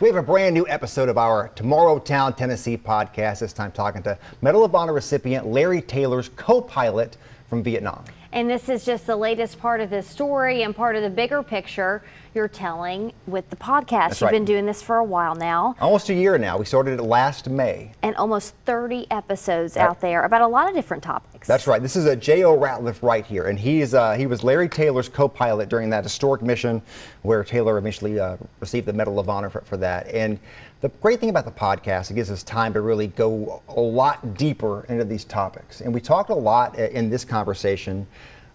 We have a brand new episode of our Tomorrowtown, Tennessee podcast, this time talking to Medal of Honor recipient Larry Taylor's co-pilot from Vietnam. And this is just the latest part of this story and part of the bigger picture you're telling with the podcast. That's You've right. been doing this for a while now. Almost a year now. We started it last May. And almost 30 episodes out there about a lot of different topics. That's right. This is a J.O. Ratliff right here. And he was Larry Taylor's co-pilot during that historic mission where Taylor eventually received the Medal of Honor for that. And the great thing about the podcast, it gives us time to really go a lot deeper into these topics. And we talked a lot in this conversation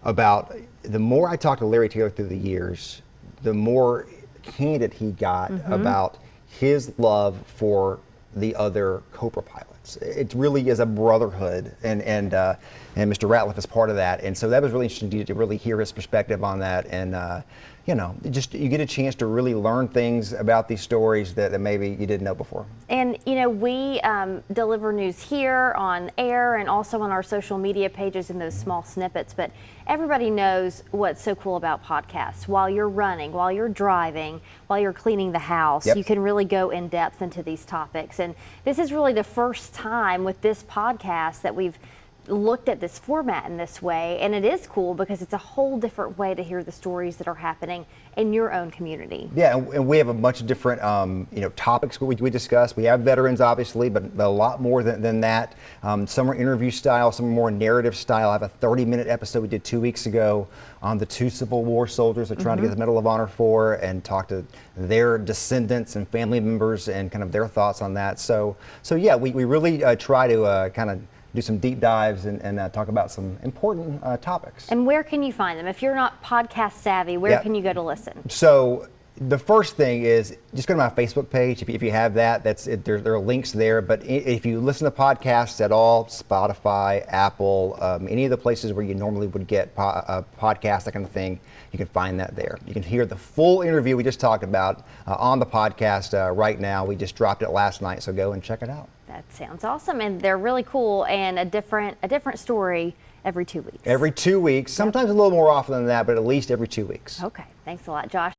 about the more I talked to Larry Taylor through the years, the more candid he got about his love for the other Cobra pilots. It really is a brotherhood, and Mr. Ratliff is part of that. And so that was really interesting to really hear his perspective on that. And you know, you get a chance to really learn things about these stories that maybe you didn't know before. And you know, we deliver news here on air and also on our social media pages in those small snippets, but everybody knows what's so cool about podcasts. While you're running, while you're driving, while you're cleaning the house, you can really go in depth into these topics. And this is really the first time with this podcast that we've looked at this format in this way, and it is cool because it's a whole different way to hear the stories that are happening in your own community. Yeah, and we have a bunch of different topics we discuss. We have veterans, obviously, but a lot more than that. Some are interview style, some are more narrative style. I have a 30-minute episode we did 2 weeks ago on the 2 Civil War soldiers they're trying to get the Medal of Honor for, and talk to their descendants and family members and kind of their thoughts on that. So yeah, we really try to kind of do some deep dives and talk about some important topics. And where can you find them? If you're not podcast savvy, where can you go to listen? So the first thing is just go to my Facebook page. If you have that, there are links there. But if you listen to podcasts at all, Spotify, Apple, any of the places where you normally would get podcasts, that kind of thing, you can find that there. You can hear the full interview we just talked about on the podcast right now. We just dropped it last night, so go and check it out. That sounds awesome, and they're really cool, and a different story every 2 weeks. Every 2 weeks, sometimes a little more often than that, but at least every 2 weeks. Okay, thanks a lot, Josh.